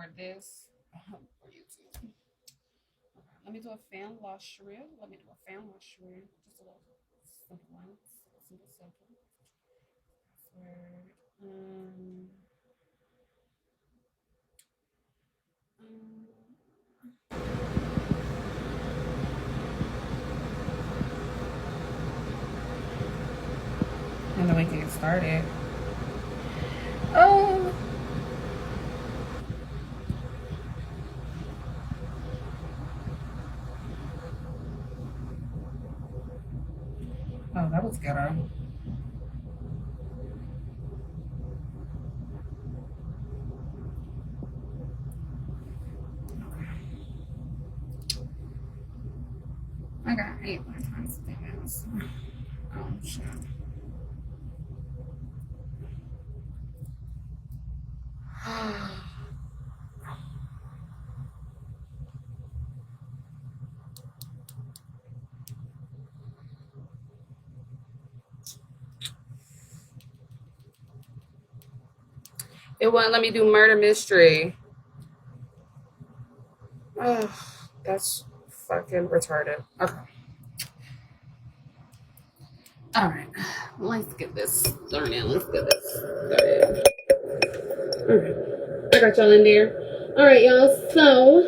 for this for YouTube. Okay, let me do a fan wash reel. Just a little simple one. Simple. Password. And then we can get started. Oh. Oh, that was ghetto. I got 8 more times things. Oh, shit. It wouldn't let me do murder mystery. Oh, that's fucking retarded. Okay. All right. Let's get this started. All right. I got y'all in there. All right, y'all. So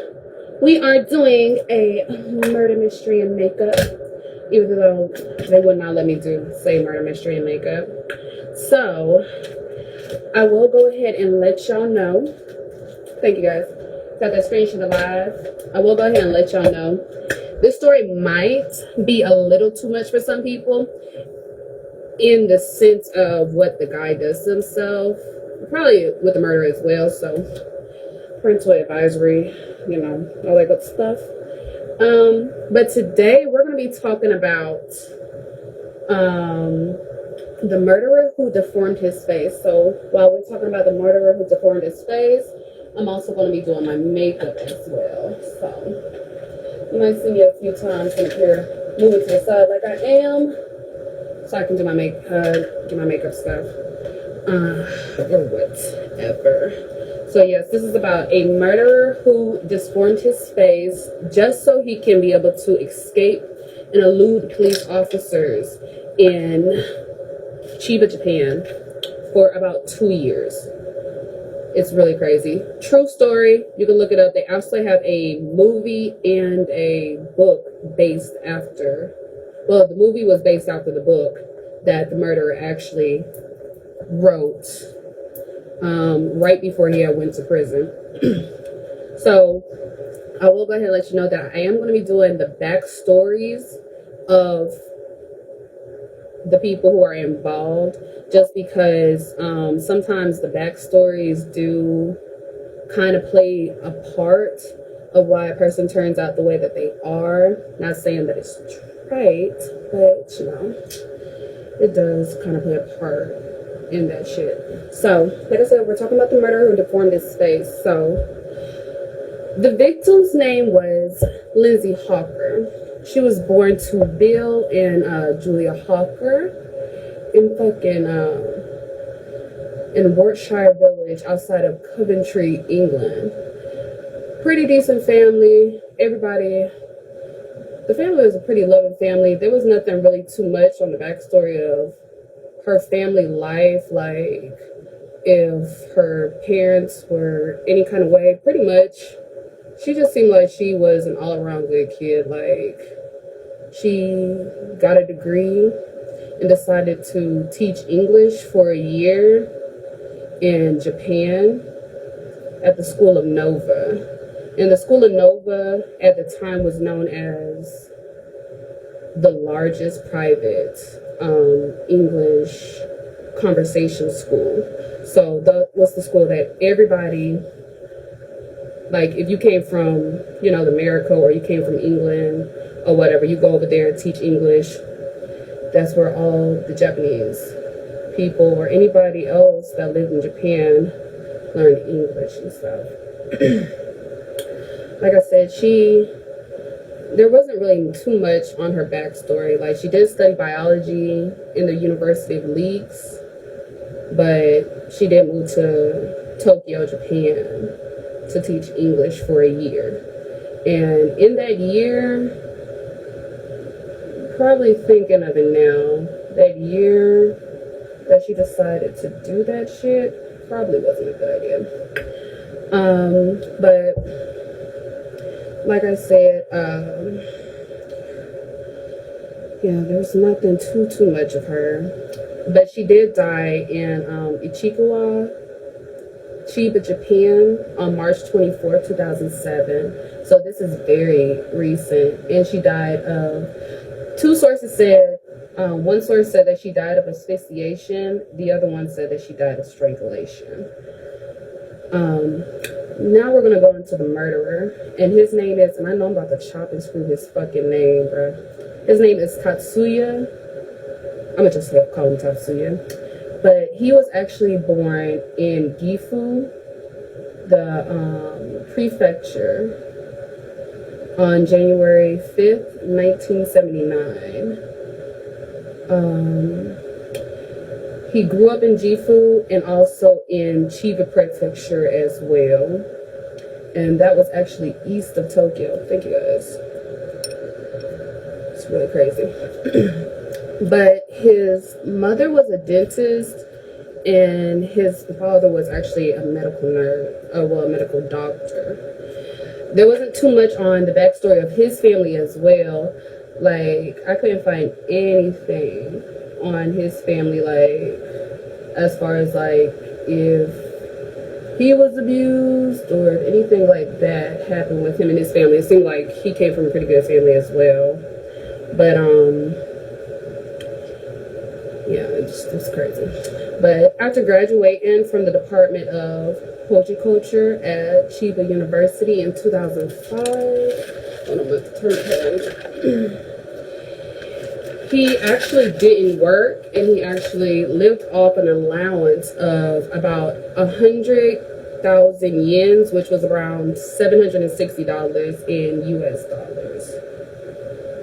we are doing a murder mystery and makeup, even though they would not let me say murder mystery and makeup. So I will go ahead and let y'all know. Thank you guys. Got that screenshot alive. I will go ahead and let y'all know. This story might be a little too much for some people in the sense of what the guy does to himself. Probably with the murder as well. So parental advisory, all that good stuff. But today we're going to be talking about the murderer who deformed his face. So while we're talking about the murderer who deformed his face, I'm also going to be doing my makeup as well. So you might see me a few times in here moving to the side like I am, so I can do my makeup stuff or whatever. So yes, this is about a murderer who deformed his face just so he can be able to escape and elude police officers in Chiba, Japan for about 2 years. It's really crazy. True story. You can look it up. They actually have a movie and a book based after. Well, the movie was based after the book that the murderer actually wrote right before he had went to prison. So I will go ahead and let you know that I am going to be doing the backstories of the people who are involved, just because sometimes the backstories do kind of play a part of why a person turns out the way that they are. Not saying that it's right, but it does kind of play a part in that shit. So like I said, we're talking about the murderer who deformed his face. So the victim's name was Lizzie Hawker. She was born to Bill and Julia Hawker in in Warwickshire Village outside of Coventry, England. Pretty decent family. The family was a pretty loving family. There was nothing really too much on the backstory of her family life, like if her parents were any kind of way. Pretty much she just seemed like she was an all-around good kid. Like, she got a degree and decided to teach English for a year in Japan at the School of Nova. And the School of Nova at the time was known as the largest private English conversation school. So that was the school that everybody, like if you came from, America, or you came from England or whatever, you go over there and teach English. That's where all the Japanese people or anybody else that lived in Japan learned English and stuff. Like I said, there wasn't really too much on her backstory. Like, she did study biology in the University of Leeds, but she did move to Tokyo, Japan to teach English for a year. And in that year, probably thinking of it now, that year that she decided to do that shit probably wasn't a good idea. But like I said, yeah, there's nothing too much of her. But she did die in Ichihashi, Chiba, Japan on March 24th, 2007. So this is very recent. And she died of, two sources said, one source said that she died of asphyxiation. The other one said that she died of strangulation. Now we're going to go into the murderer. And his name is, and I know I'm about to chop and screw his fucking name, bro. His name is Tatsuya. I'm going to just call him Tatsuya. But he was actually born in Gifu, the prefecture, on January 5th, 1979. He grew up in Gifu and also in Chiba Prefecture as well. And that was actually east of Tokyo. Thank you guys. It's really crazy. But his mother was a dentist and his father was actually a medical nurse, a medical doctor. There wasn't too much on the backstory of his family as well. Like, I couldn't find anything on his family, like, as far as, like, if he was abused or if anything like that happened with him and his family. It seemed like he came from a pretty good family as well. But, yeah, it's crazy. But after graduating from the Department of Horticulture at Chiba University in 2005, hold on, I'm going to turn page. He actually didn't work, and he actually lived off an allowance of about 100,000 yens, which was around $760 in US dollars.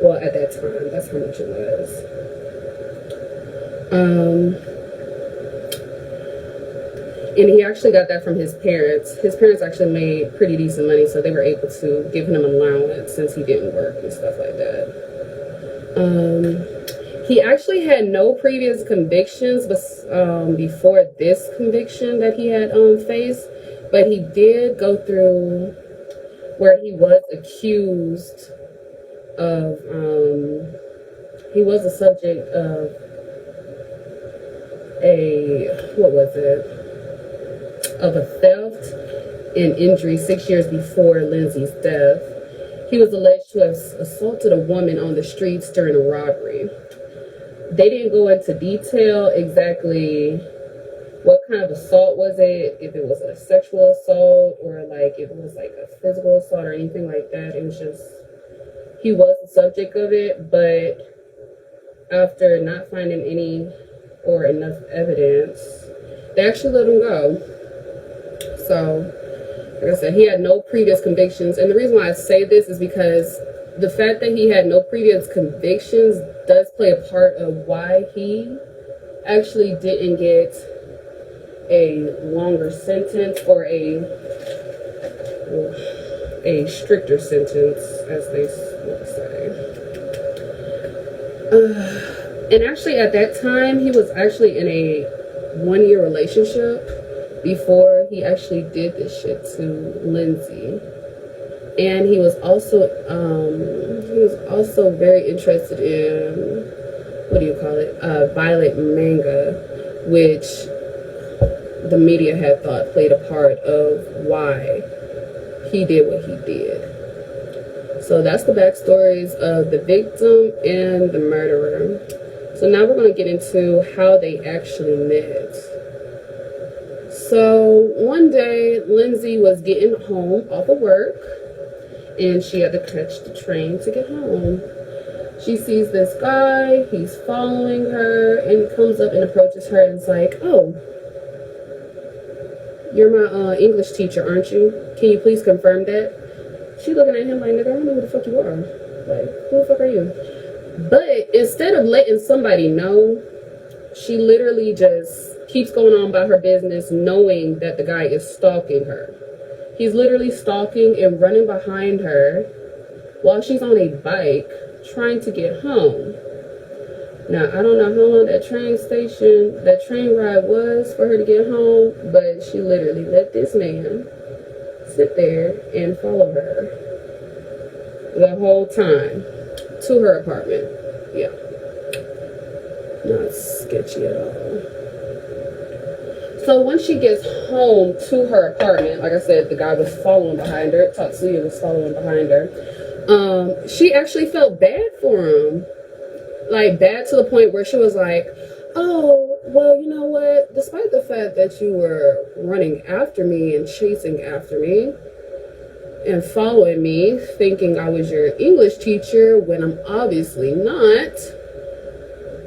Well, at that time, that's how much it was. And he actually got that from his parents. His parents actually made pretty decent money, so they were able to give him an allowance since he didn't work and stuff like that. He actually had no previous convictions before this conviction that he had faced, but he did go through where he was accused of, he was the subject of of a theft and injury 6 years before Lindsay's death. He was alleged to have assaulted a woman on the streets during a robbery. They didn't go into detail exactly what kind of assault was it, if it was a sexual assault or like if it was like a physical assault or anything like that. It was just, he was the subject of it, but after not finding any or enough evidence, they actually let him go. So, like I said, he had no previous convictions. And the reason why I say this is because the fact that he had no previous convictions does play a part of why he actually didn't get a longer sentence or a stricter sentence, as they would say. And actually at that time, he was actually in a 1-year relationship before he actually did this shit to Lindsay. And he was also very interested in, violent manga, which the media had thought played a part of why he did what he did. So that's the backstories of the victim and the murderer. So now we're going to get into how they actually met. So one day, Lindsay was getting home off of work, and she had to catch the train to get home. She sees this guy, he's following her, and comes up and approaches her and is like, "Oh, you're my English teacher, aren't you? Can you please confirm that?" She looking at him like, "Nigga, I don't know who the fuck you are. Like, who the fuck are you?" But instead of letting somebody know, she literally just keeps going on about her business, knowing that the guy is stalking her. He's literally stalking and running behind her while she's on a bike trying to get home. Now, I don't know how long that train ride was for her to get home, but she literally let this man sit there and follow her the whole time to her apartment. Yeah. Not sketchy at all. So once she gets home to her apartment, like I said, the guy was following behind her. Tatsuya was following behind her. She actually felt bad for him. Like, bad to the point where she was like, oh, well, you know what? Despite the fact that you were running after me and chasing after me and following me, thinking I was your English teacher when I'm obviously not,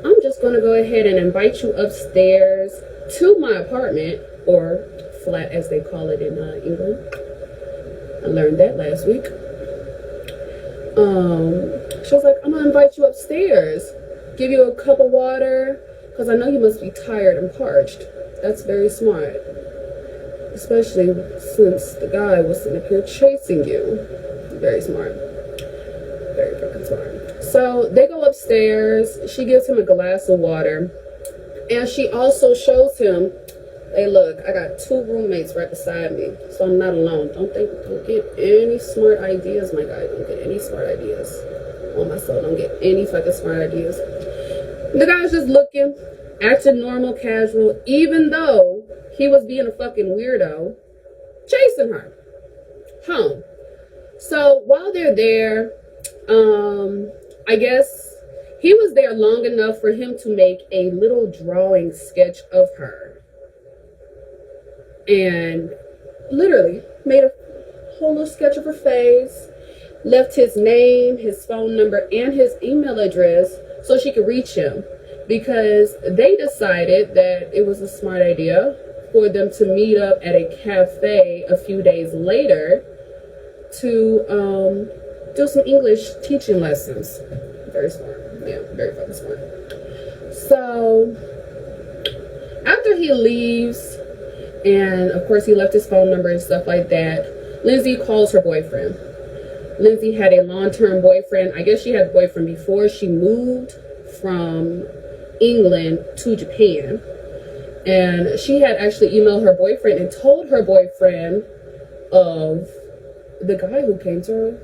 I'm just going to go ahead and invite you upstairs to my apartment, or flat as they call it in England. I learned that last week. She was like, I'm gonna invite you upstairs, give you a cup of water, because I know you must be tired and parched. That's very smart, especially since the guy was sitting up here chasing you. Very smart. Very fucking smart. So they go upstairs. She gives him a glass of water, and she also shows him, hey, look, I got 2 roommates right beside me, so I'm not alone. Don't get any smart ideas, my guy. Don't get any smart ideas. On my soul, don't get any fucking smart ideas. The guy's just looking, acting normal, casual, even though he was being a fucking weirdo, chasing her home. So while they're there, I guess he was there long enough for him to make a little drawing sketch of her. And literally made a whole little sketch of her face, left his name, his phone number, and his email address so she could reach him, because they decided that it was a smart idea for them to meet up at a cafe a few days later to do some English teaching lessons. Very smart. Yeah, very fucking smart. So after he leaves, and of course he left his phone number and stuff like that, Lindsay calls her boyfriend. Lindsay had a long-term boyfriend. I guess she had a boyfriend before she moved from England to Japan. And she had actually emailed her boyfriend and told her boyfriend of the guy who came to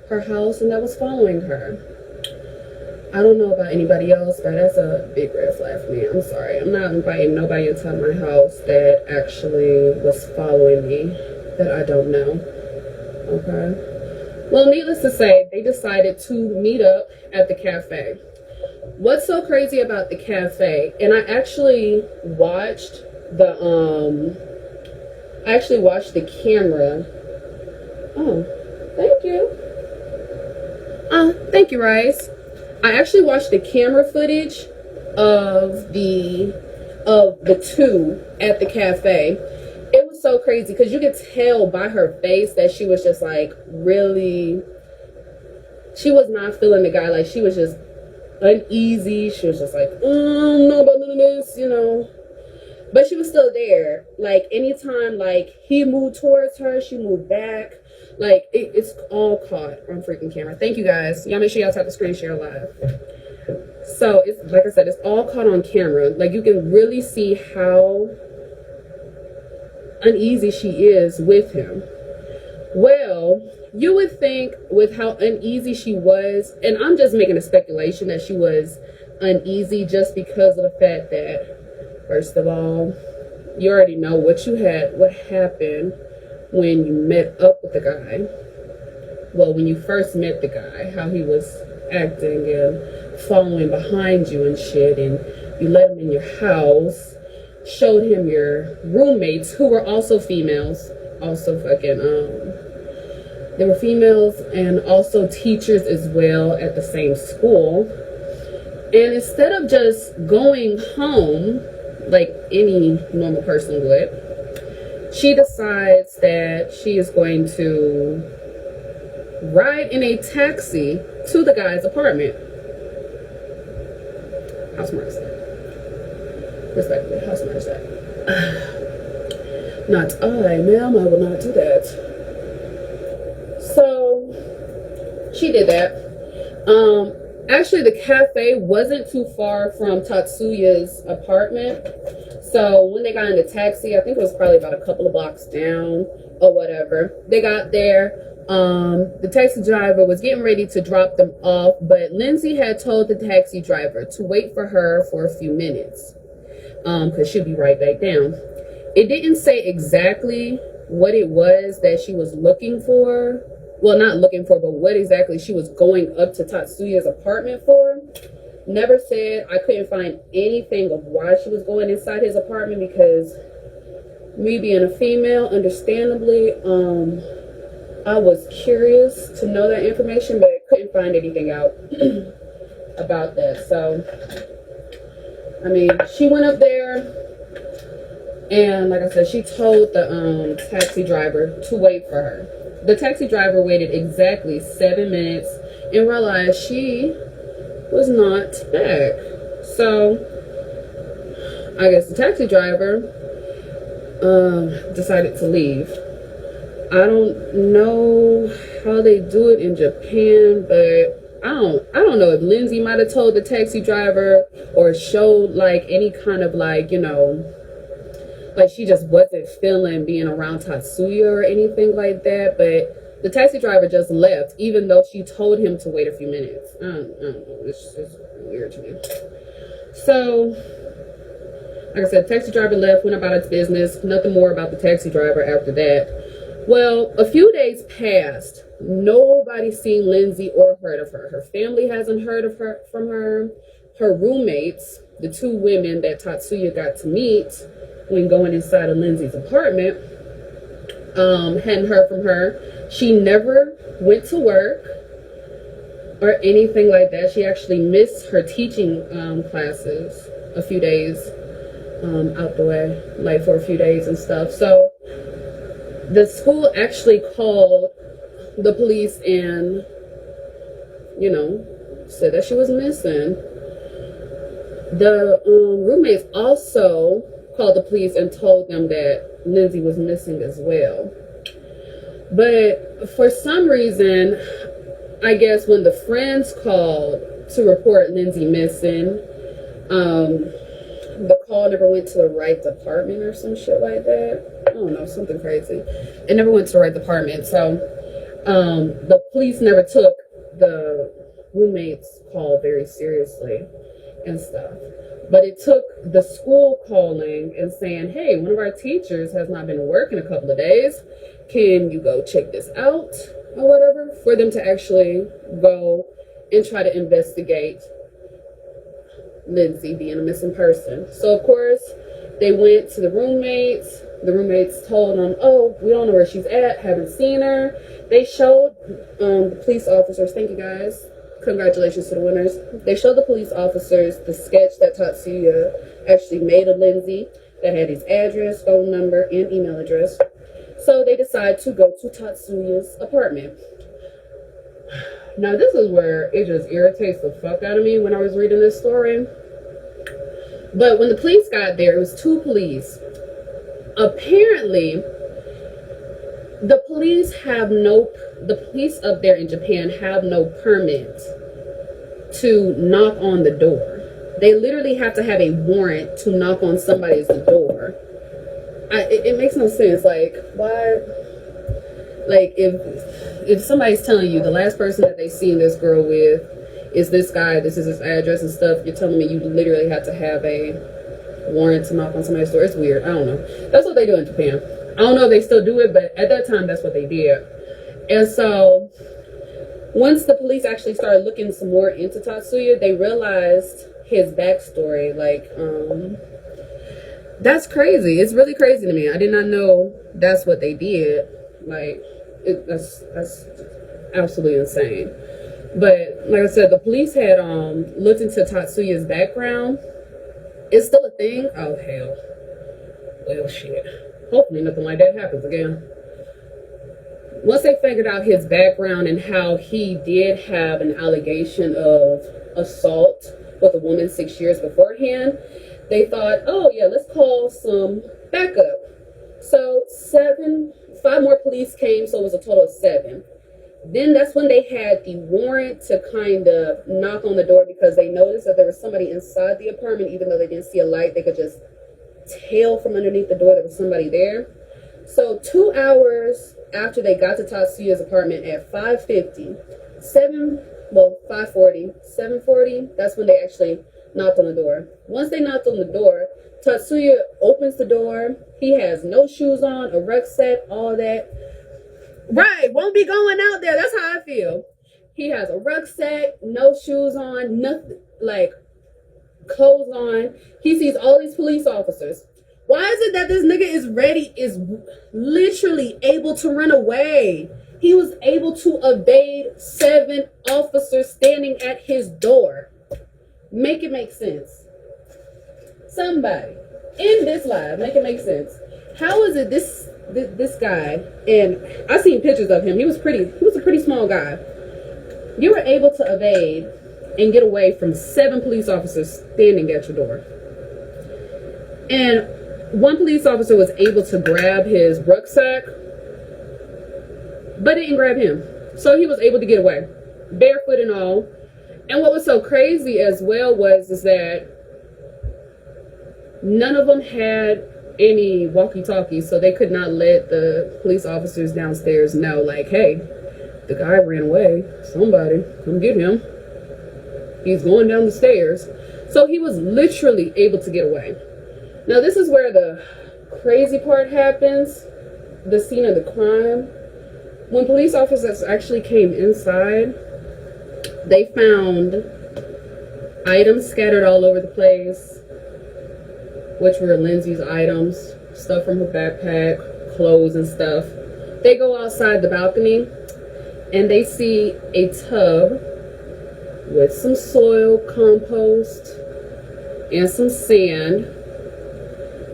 her house and that was following her. I don't know about anybody else, but that's a big red flag for me. I'm sorry. I'm not inviting nobody into my house that actually was following me that I don't know. Okay? Well, needless to say, they decided to meet up at the cafe. What's so crazy about the cafe, and I actually watched the camera. Oh, thank you. Thank you, Rice. I actually watched the camera footage of the two at the cafe. It was so crazy because you could tell by her face that she was just like really, she was not feeling the guy. Like she was just uneasy. She was just like, I don't know about none of this, you know. But she was still there. Like anytime like he moved towards her, she moved back. Like it's all caught on freaking camera. Thank you guys. Y'all make sure y'all tap the screen share live. So it's like I said, it's all caught on camera. Like you can really see how uneasy she is with him. Well, you would think with how uneasy she was, and I'm just making a speculation that she was uneasy just because of the fact that, first of all, you already know what happened when you met up with the guy. Well, when you first met the guy, how he was acting and following behind you and shit, and you let him in your house, showed him your roommates who were also females, also fucking they were females and also teachers as well at the same school. And instead of just going home like any normal person would, she decides that she is going to ride in a taxi to the guy's apartment. How smart is that? Respectfully, how smart is that? Not I, ma'am, I will not do that. she did that. Actually, the cafe wasn't too far from Tatsuya's apartment. So when they got in the taxi, I think it was probably about a couple of blocks down or whatever. They got there. The taxi driver was getting ready to drop them off, but Lindsay had told the taxi driver to wait for her for a few minutes, because she'll be right back down. It didn't say exactly what it was that she was looking for. Well, not looking for, but what exactly she was going up to Tatsuya's apartment for. Never said. I couldn't find anything of why she was going inside his apartment, because me being a female, understandably, I was curious to know that information, but I couldn't find anything out about that. So, I mean, she went up there, and like I said, she told the taxi driver to wait for her. The taxi driver waited exactly 7 minutes and realized she was not back. So, I guess the taxi driver decided to leave. I don't know how they do it in Japan, but I don't know if Lindsay might have told the taxi driver or showed like any kind of like, you know, like she just wasn't feeling being around Tatsuya or anything like that. But the taxi driver just left, even though she told him to wait a few minutes. I don't know. It's just weird to me. So, like I said, the taxi driver left, went about its business. Nothing more about the taxi driver after that. Well, a few days passed. Nobody's seen Lindsay or heard of her. Her family hasn't heard of her from her. Her roommates, the two women that Tatsuya got to meet when going inside of Lindsay's apartment, hadn't heard from her. She never went to work or anything like that. She actually missed her teaching classes a few days out the way, like for a few days and stuff. So the school actually called the police and, you know, said that she was missing. The roommates also called the police and told them that Lindsay was missing as well. But for some reason, I guess when the friends called to report Lindsay missing, the call never went to the right department or some shit like that. I don't know, something crazy. It never went to the right department. So the police never took the roommate's call very seriously and stuff. But it took the school calling and saying, hey, one of our teachers has not been to work in a couple of days. Can you go check this out or whatever? For them to actually go and try to investigate Lindsay being a missing person. So, of course, they went to the roommates. The roommates told them, oh, we don't know where she's at, haven't seen her. They showed the police officers, thank you guys, congratulations to the winners. They showed the police officers the sketch that Tatsuya actually made of Lindsay that had his address, phone number, and email address. So they decided to go to Tatsuya's apartment. Now, this is where it just irritates the fuck out of me when I was reading this story. But when the police got there, it was two police. Apparently, the police up there in Japan have no permit to knock on the door. They literally have to have a warrant to knock on somebody's door. It makes no sense. Like, why? Like, if somebody's telling you the last person that they seen this girl with is this guy, this is his address and stuff, you're telling me you literally have to have a warrant to knock on somebody's door. It's weird. I don't know. That's what they do in Japan. I don't know if they still do it, but at that time, that's what they did. And so, once the police actually started looking some more into Tatsuya, they realized his backstory. Like, that's crazy. It's really crazy to me. I did not know that's what they did. Like, that's absolutely insane. But like I said, the police had looked into Tatsuya's background. It's still a thing. Oh hell. Well shit. Hopefully nothing like that happens again. Once they figured out his background and how he did have an allegation of assault with a woman 6 years beforehand, they thought, oh yeah, let's call some backup. So 5 more police came, so it was a total of 7. Then that's when they had the warrant to kind of knock on the door, because they noticed that there was somebody inside the apartment. Even though they didn't see a light, they could just tell from underneath the door there was somebody there. So 2 hours after they got to Tatsuya's apartment at 5:50, 5:40, 7:40, that's when they actually knocked on the door. Once they knocked on the door, Tatsuya opens the door. He has no shoes on, a rucksack, all that. Right, won't be going out there. That's how I feel. He has a rucksack, no shoes on, nothing, like clothes on. He sees all these police officers. Why is it that this nigga is literally able to run away? He was able to evade 7 officers standing at his door. Make it make sense. Somebody in this live, make it make sense. How is it this guy, and I seen pictures of him, he was a pretty small guy. You were able to evade and get away from 7 police officers standing at your door. And one police officer was able to grab his rucksack, but didn't grab him. So he was able to get away, barefoot and all. And what was so crazy as well is that none of them had any walkie-talkies, so they could not let the police officers downstairs know, like, hey, the guy ran away. Somebody come get him. He's going down the stairs. So he was literally able to get away. Now, this is where the crazy part happens, the scene of the crime. When police officers actually came inside, they found items scattered all over the place, which were Lindsay's items, stuff from her backpack, clothes and stuff. They go outside the balcony and they see a tub with some soil, compost, and some sand,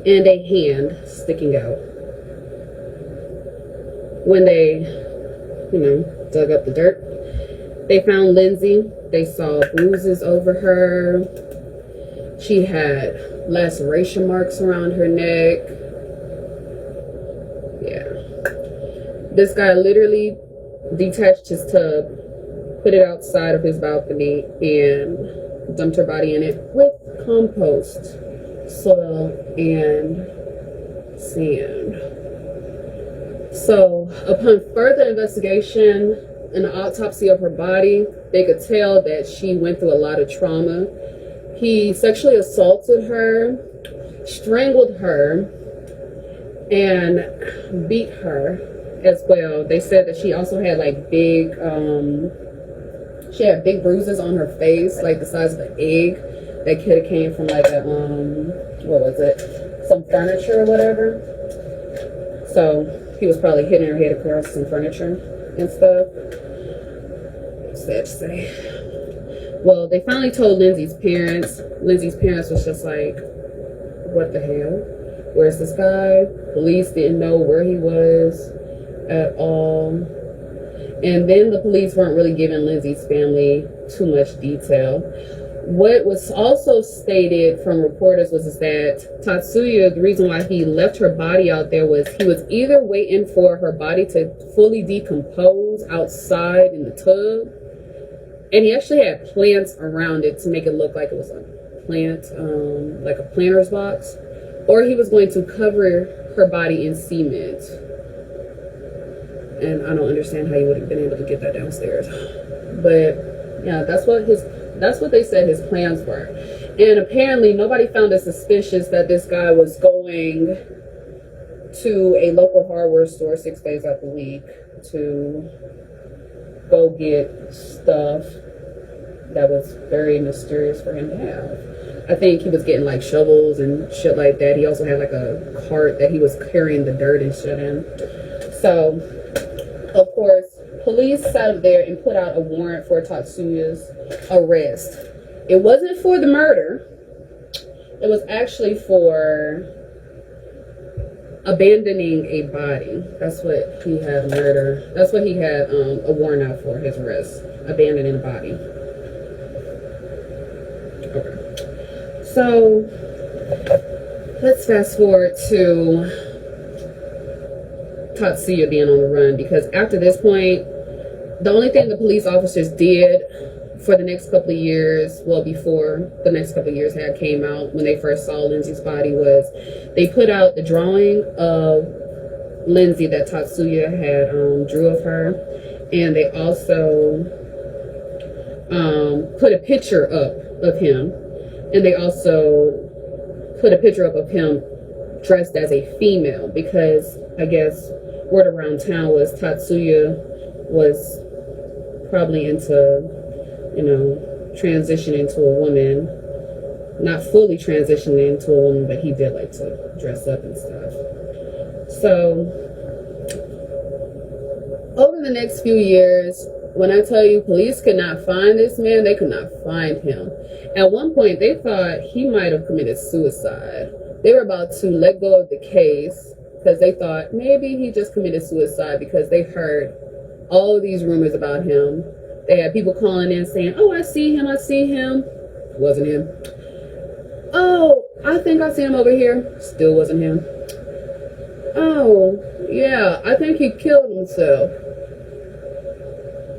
and a hand sticking out. When they, dug up the dirt, they found Lindsay. They saw bruises over her. She had laceration marks around her neck. Yeah. This guy literally detached his tub, put it outside of his balcony, and dumped her body in it with compost, soil, and sand. So, upon further investigation and an autopsy of her body, they could tell that she went through a lot of trauma. He sexually assaulted her, strangled her, and beat her as well. They said that she also had like big bruises on her face, like the size of an egg. That could have came from like a some furniture or whatever. So he was probably hitting her head across some furniture and stuff. Sad to say. Well, they finally told Lindsay's parents. Lindsay's parents was just like, what the hell? Where's this guy? Police didn't know where he was at all. And then the police weren't really giving Lindsay's family too much detail. What was also stated from reporters was that Tatsuya, the reason why he left her body out there was he was either waiting for her body to fully decompose outside in the tub, and he actually had plants around it to make it look like it was a plant, like a planter's box, or he was going to cover her body in cement. And I don't understand how he would have been able to get that downstairs. But yeah, that's what they said his plans were. And apparently nobody found it suspicious that this guy was going to a local hardware store 6 days out the week to go get stuff that was very mysterious for him to have. I think he was getting like shovels and shit like that. He also had like a cart that he was carrying the dirt and shit in. So, of course, police sat there and put out a warrant for Tatsuya's arrest. It wasn't for the murder. It was actually for abandoning a body. That's what he had That's what he had a warrant out for, his arrest. Abandoning a body. Okay. So, let's fast forward to Tatsuya being on the run, because after this point, The only thing the police officers did for the next couple of years, well, before the next couple of years had came out, when they first saw Lindsay's body, was they put out the drawing of Lindsay that Tatsuya had drew of her, and they also put a picture up of him, and they also put a picture up of him dressed as a female, because I guess word around town was Tatsuya was probably into, you know, transitioning to a woman. Not fully transitioning into a woman, but he did like to dress up and stuff. So over the next few years, when I tell you police could not find this man, they could not find him. At one point, they thought he might have committed suicide. They were about to let go of the case because they thought maybe he just committed suicide, because they heard all of these rumors about him. They had people calling in saying, oh, I see him. It wasn't him. Oh, I think I see him over here. Still wasn't him. Oh, yeah, I think he killed himself.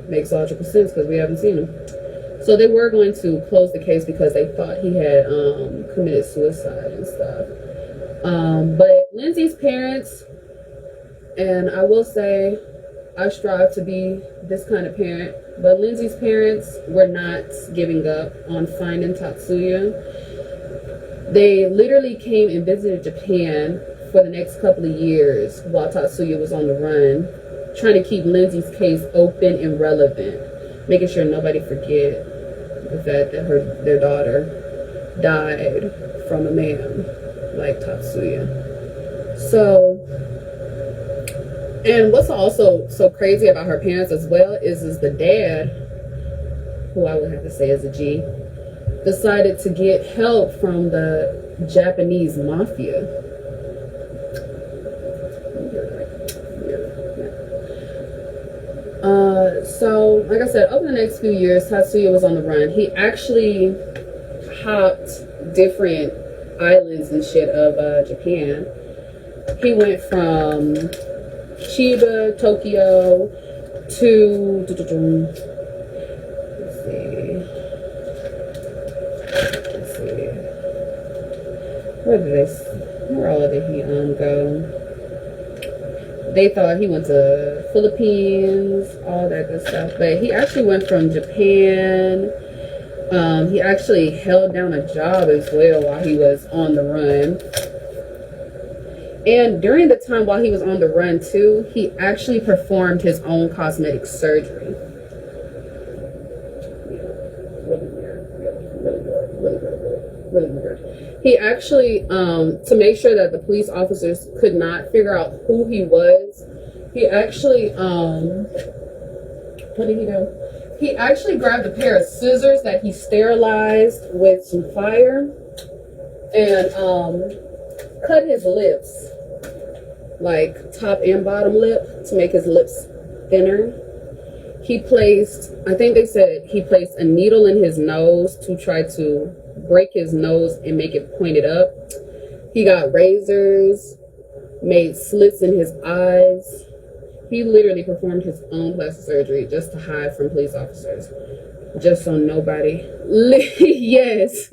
Makes logical sense because we haven't seen him. So they were going to close the case because they thought he had committed suicide and stuff. But Lindsay's parents, and I will say I strive to be this kind of parent, but Lindsay's parents were not giving up on finding Tatsuya. They literally came and visited Japan for the next couple of years while Tatsuya was on the run, trying to keep Lindsay's case open and relevant, making sure nobody forget the fact that their daughter died from a man like Tatsuya. So, and what's also so crazy about her parents as well is the dad, who I would have to say is a G, decided to get help from the Japanese mafia. So, like I said, over the next few years, Tatsuya was on the run. He actually hopped different islands and shit of Japan. He went from Chiba, Tokyo, to let's see, where all did he go? They thought he went to Philippines, all that good stuff, but he actually went from Japan. He actually held down a job as well while he was on the run. And during the time while he was on the run too, he actually performed his own cosmetic surgery. Really weird. He actually, to make sure that the police officers could not figure out who he was, he actually, what did he do? He actually grabbed a pair of scissors that he sterilized with some fire and cut his lips, like top and bottom lip, to make his lips thinner. He placed, I think they said he placed a needle in his nose to try to break his nose and make it pointed up. He got razors, made slits in his eyes. He literally performed his own plastic surgery just to hide from police officers, just so nobody. Yes.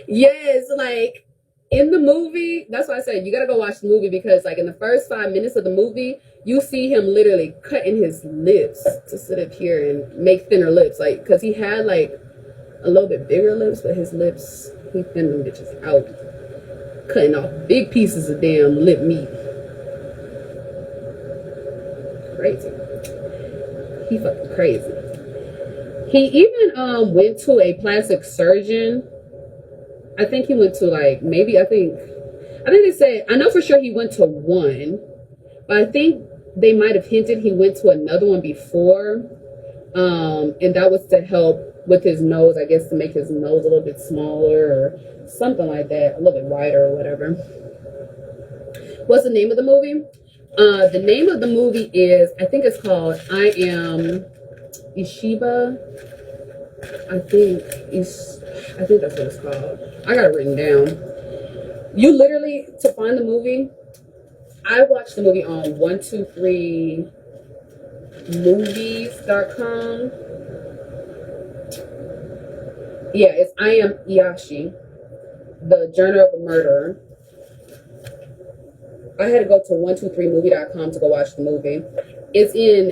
Yes, like in the movie, that's why I said you gotta go watch the movie, because like in the first 5 minutes of the movie, you see him literally cutting his lips to sit up here and make thinner lips, like, because he had like a little bit bigger lips, but his lips, he thinned them bitches out, cutting off big pieces of damn lip meat. Crazy. He fucking crazy. He even went to a plastic surgeon. I think he went to like, maybe, I think they said, I know for sure he went to one, but I think they might have hinted he went to another one before. And that was to help with his nose, I guess, to make his nose a little bit smaller or something like that, a little bit wider or whatever. What's the name of the movie? The name of the movie is, I think it's called I Am Ishiba. I think that's what it's called. I got it written down. You literally, to find the movie, I watched the movie on 1, 2, 3 movies.com. Yeah, it's I Am Ichihashi, the Journal of a Murderer. I had to go to 123movie.com to go watch the movie. It's in,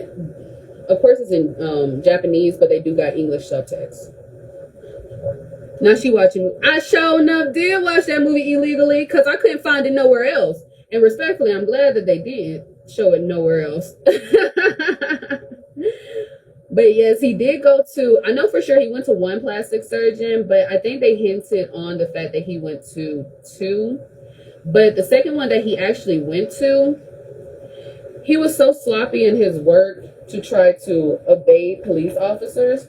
of course, it's in Japanese, but they do got English subtext. Now she watching. I sure enough did watch that movie illegally because I couldn't find it nowhere else. And respectfully, I'm glad that they did show it nowhere else. But yes, he did go to, I know for sure he went to one plastic surgeon, but I think they hinted on the fact that he went to two. But the second one that he actually went to, he was so sloppy in his work to try to evade police officers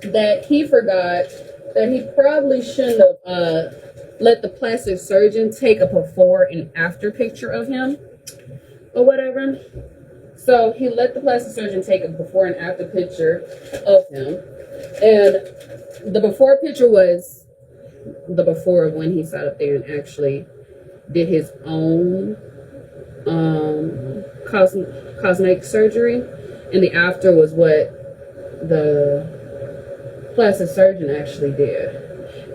that he forgot that he probably shouldn't have let the plastic surgeon take a before and after picture of him or whatever. So he let the plastic surgeon take a before and after picture of him. And the before picture was the before of when he sat up there and actually did his own cosmetic surgery. And the after was what the plastic surgeon actually did.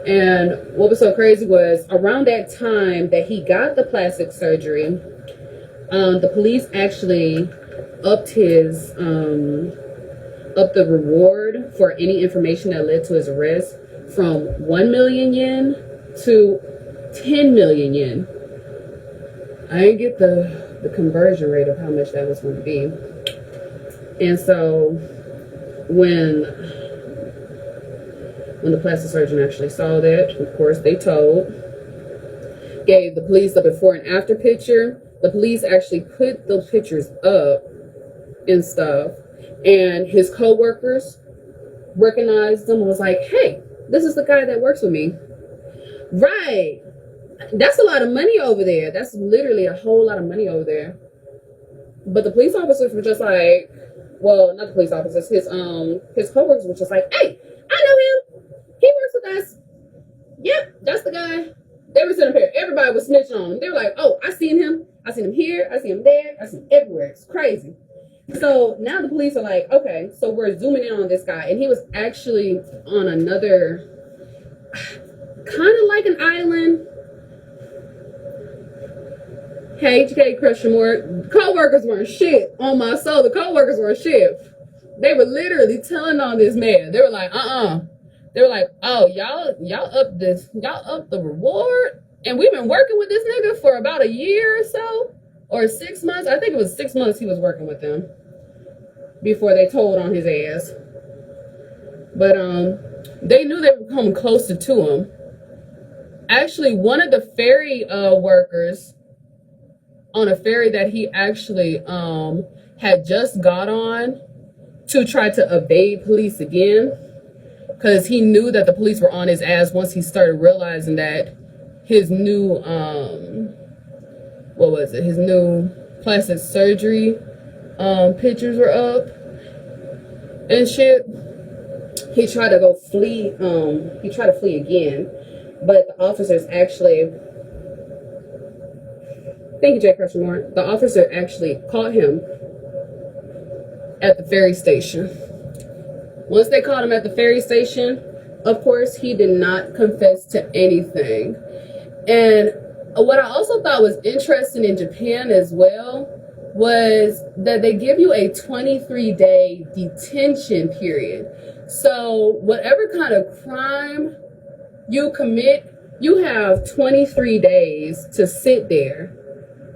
And what was so crazy was around that time that he got the plastic surgery, the police actually upped the reward for any information that led to his arrest from 1 million yen to 10 million yen. I didn't get the conversion rate of how much that was going to be. And so when the plastic surgeon actually saw that, of course, gave the police the before and after picture. The police actually put those pictures up and stuff, and his co-workers recognized them and was like, hey, this is the guy that works with me. Right. That's a lot of money over there. That's literally a whole lot of money over there. But the police officers were just like, well, not the police officers, his co-workers were just like, hey, I know him. He works with us. Yep, that's the guy. They were sitting up here. Everybody was snitching on him. They were like, oh, I seen him. I seen him here. I seen him there. I seen him everywhere. It's crazy. So now the police are like, okay, so we're zooming in on this guy. And he was actually on another, kind of like an island. Hey, HK Crusher Moore. Co-workers weren't shit. On my soul, the co-workers weren't shit. They were literally telling on this man. They were like, They were like, oh, y'all up the reward? And we've been working with this nigga for about a year or so, or 6 months. I think it was 6 months he was working with them before they told on his ass. But they knew they were coming closer to him. Actually, one of the ferry workers on a ferry that he actually had just got on to try to evade police again, because he knew that the police were on his ass once he started realizing that his new, his new plastic surgery pictures were up and shit. He tried to go flee, he tried to flee again, but the officers actually, thank you, Jay Crusher. The officer actually caught him at the ferry station. Once they caught him at the ferry station, of course, he did not confess to anything. And what I also thought was interesting in Japan as well was that they give you a 23-day detention period. So whatever kind of crime you commit, you have 23 days to sit there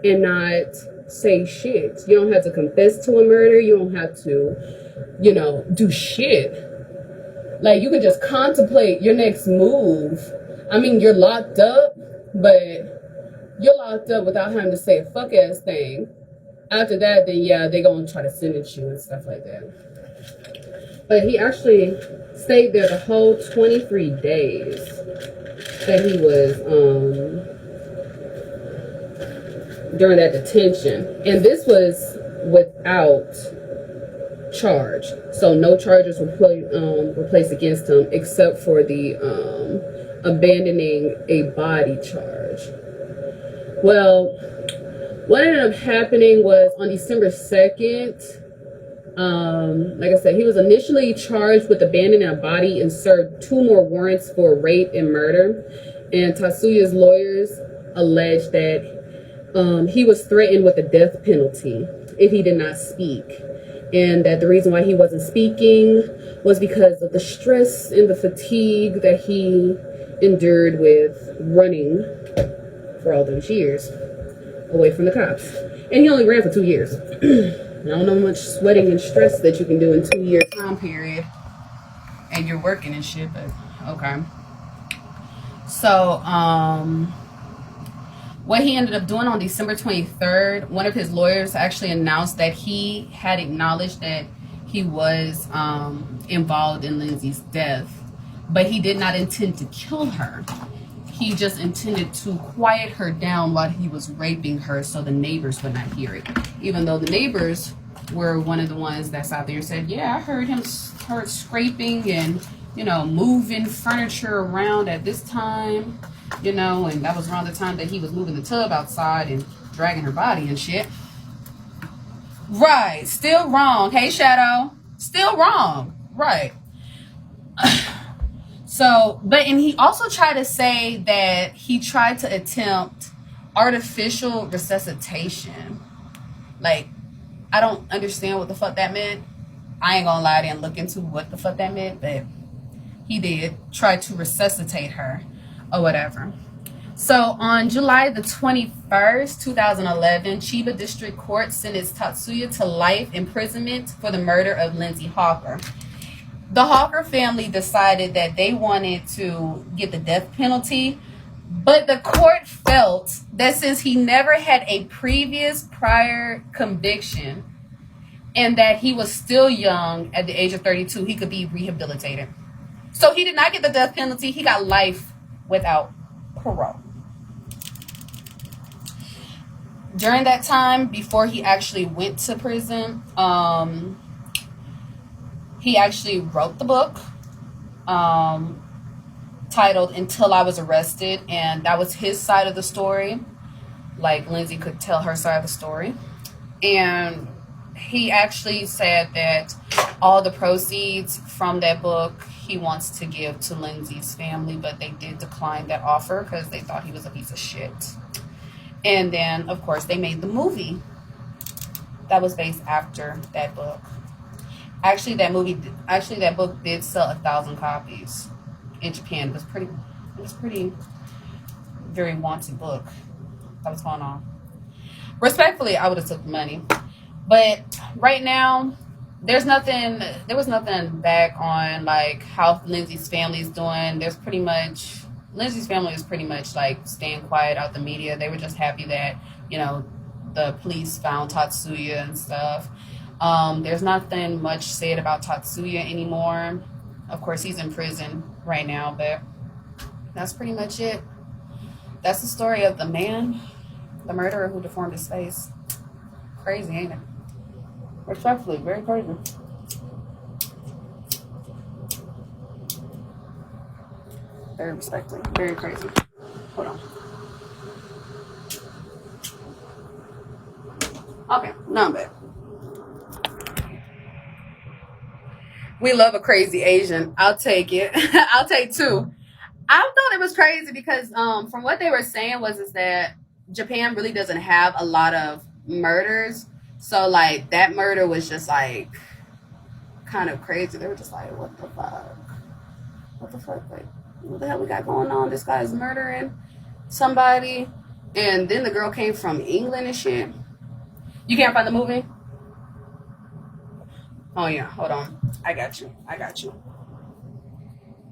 and not say shit. You don't have to confess to a murder. You don't have to, do shit. Like, you can just contemplate your next move. I mean, you're locked up, but you're locked up without having to say a fuck ass thing. After that, then yeah, they're gonna try to sentence you and stuff like that. But he actually stayed there the whole 23 days that he was during that detention. And this was without charge. So no charges were placed against him except for the abandoning a body charge. Well, what ended up happening was on December 2nd, Like I said, he was initially charged with abandoning a body and served 2 more warrants for rape and murder. And Tatsuya's lawyers alleged that he was threatened with the death penalty if he did not speak. And that the reason why he wasn't speaking was because of the stress and the fatigue that he endured with running for all those years away from the cops. And he only ran for 2 years. I don't know much sweating and stress that you can do in 2 year time period. And you're working and shit, but okay. So, what he ended up doing on December 23rd, one of his lawyers actually announced that he had acknowledged that he was involved in Lindsay's death, but he did not intend to kill her. He just intended to quiet her down while he was raping her so the neighbors would not hear it. Even though the neighbors were one of the ones that's out there and said, yeah, I heard him scraping and, you know, moving furniture around at this time, you know, and that was around the time that he was moving the tub outside and dragging her body and shit. Right. Still wrong. Hey, Shadow. Still wrong. Right. So, and he also tried to say that he tried to attempt artificial resuscitation. Like, I don't understand what the fuck that meant. I ain't gonna lie, I didn't look into what the fuck that meant, but he did try to resuscitate her or whatever. So on July the 21st, 2011, Chiba District Court sentenced Tatsuya to life imprisonment for the murder of Lizzie Hawker. The Hawker family decided that they wanted to get the death penalty, but the court felt that since he never had a prior conviction and that he was still young at the age of 32, he could be rehabilitated. So he did not get the death penalty. He got life without parole. During that time, before he actually went to prison, he actually wrote the book titled Until I Was Arrested, and that was his side of the story. Like, Lindsay could tell her side of the story. And he actually said that all the proceeds from that book he wants to give to Lindsay's family, but they did decline that offer because they thought he was a piece of shit. And then, of course, they made the movie that was based after that book. Actually, that book did sell 1,000 copies in Japan. It was pretty very wanted book that was going on. Respectfully, I would have took the money. But right now, there was nothing back on like how Lindsay's family is doing. Lindsay's family is pretty much like staying quiet out the media. They were just happy that, you know, the police found Tatsuya and stuff. There's nothing much said about Tatsuya anymore. Of course, he's in prison right now, but that's pretty much it. That's the story of the man, the murderer who deformed his face. Crazy, ain't it? Respectfully, very crazy. Very respectfully, very crazy. Hold on. Okay, now I'm back. We love a crazy Asian. I'll take it. I'll take 2. I thought it was crazy because from what they were saying is that Japan really doesn't have a lot of murders. So like that murder was just like kind of crazy. They were just like, what the fuck? What the fuck? Like, what the hell we got going on? This guy's murdering somebody. And then the girl came from England and shit. You can't find the movie? Oh yeah, hold on. I got you.